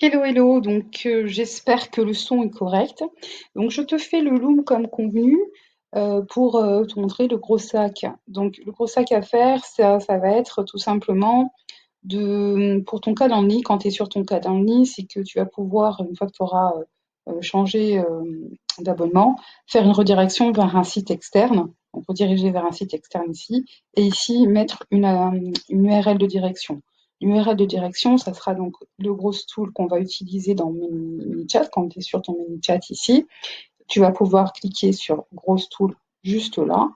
Hello, hello, donc j'espère que le son est correct. Donc je te fais le loom comme convenu pour te montrer le gros sac. Donc le gros sac à faire, ça va être tout simplement pour ton calendrier, quand tu es sur ton calendrier, c'est que tu vas pouvoir, une fois que tu auras changé d'abonnement, faire une redirection vers un site externe, donc rediriger vers un site externe ici, et ici mettre une URL de direction. L'URL de direction, ça sera donc le gros tool qu'on va utiliser dans ManyChat. Quand tu es sur ton ManyChat ici, tu vas pouvoir cliquer sur Gros Tool juste là.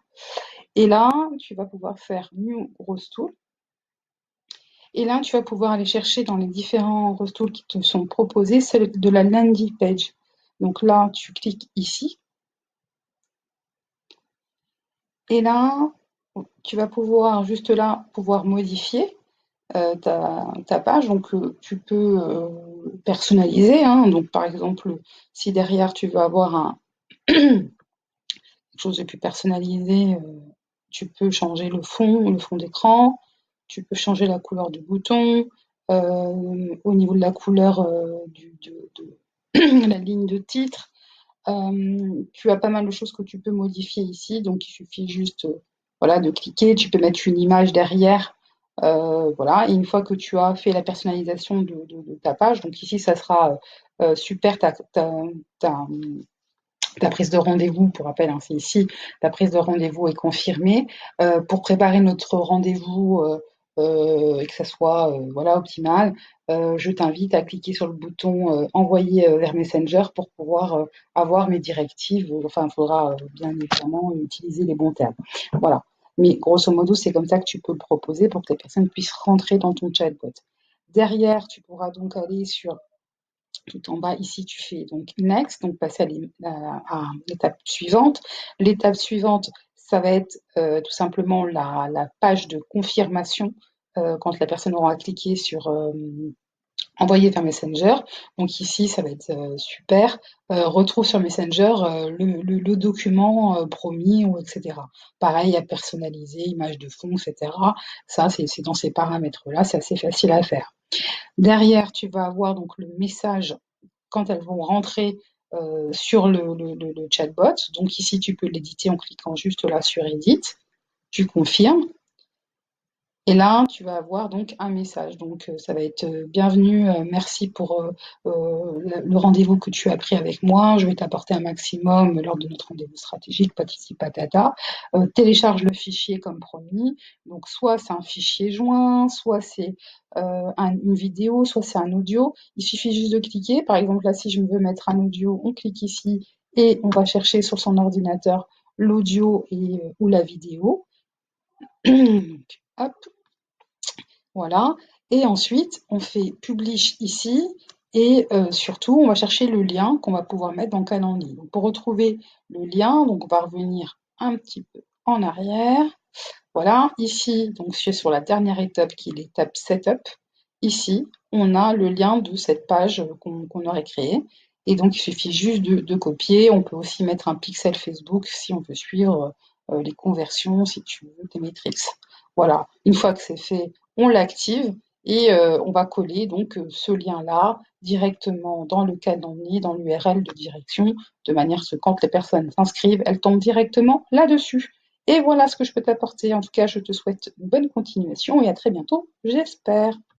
Et là, tu vas pouvoir faire New Gros Tool. Et là, tu vas pouvoir aller chercher dans les différents Gros Tools qui te sont proposés celle de la landing page. Donc là, tu cliques ici. Et là, tu vas pouvoir juste là pouvoir modifier ta page. Donc, tu peux personnaliser, hein. Donc, par exemple, si derrière tu veux avoir quelque chose de plus personnalisé, tu peux changer le fond d'écran, tu peux changer la couleur du bouton, au niveau de la couleur de la ligne de titre. Tu as pas mal de choses que tu peux modifier ici, donc il suffit juste voilà, de cliquer. Tu peux mettre une image derrière. Voilà. Et une fois que tu as fait la personnalisation de ta page, donc ici, ça sera super ta prise de rendez-vous. Pour rappel, hein, c'est ici, ta prise de rendez-vous est confirmée. Pour préparer notre rendez-vous et que ça soit voilà, optimal, je t'invite à cliquer sur le bouton envoyer vers Messenger pour pouvoir avoir mes directives. Enfin, il faudra bien évidemment utiliser les bons termes. Voilà. Mais grosso modo, c'est comme ça que tu peux le proposer pour que les personnes puissent rentrer dans ton chatbot. Derrière, tu pourras donc aller sur tout en bas, ici, tu fais donc Next, donc passer à l'étape suivante. L'étape suivante, ça va être tout simplement la page de confirmation quand la personne aura cliqué sur envoyer vers Messenger. Donc ici, ça va être super. Retrouve sur Messenger le document promis, ou etc. Pareil, à personnaliser, image de fond, etc. Ça, c'est dans ces paramètres-là, c'est assez facile à faire. Derrière, tu vas avoir donc le message quand elles vont rentrer sur le chatbot. Donc ici, tu peux l'éditer en cliquant juste là sur Edit. Tu confirmes. Et là, tu vas avoir donc un message. Donc, ça va être bienvenue, merci pour le rendez-vous que tu as pris avec moi. Je vais t'apporter un maximum lors de notre rendez-vous stratégique, patati patata. Télécharge le fichier comme promis. Donc, soit c'est un fichier joint, soit c'est une vidéo, soit c'est un audio. Il suffit juste de cliquer. Par exemple, là, si je veux mettre un audio, on clique ici et on va chercher sur son ordinateur l'audio ou la vidéo. Hop. Voilà. Et ensuite, on fait Publish ici. Et surtout, on va chercher le lien qu'on va pouvoir mettre dans le calendrier. Donc, pour retrouver le lien, donc on va revenir un petit peu en arrière. Voilà. Ici, donc je suis sur la dernière étape qui est l'étape Setup. Ici, on a le lien de cette page qu'on aurait créée. Et donc, il suffit juste de copier. On peut aussi mettre un pixel Facebook si on veut suivre les conversions, si tu veux, tes métriques. Voilà. Une fois que c'est fait, on l'active et on va coller donc ce lien-là directement dans le calendrier, dans l'URL de direction, de manière que quand les personnes s'inscrivent, elles tombent directement là-dessus. Et voilà ce que je peux t'apporter. En tout cas, je te souhaite une bonne continuation et à très bientôt, j'espère.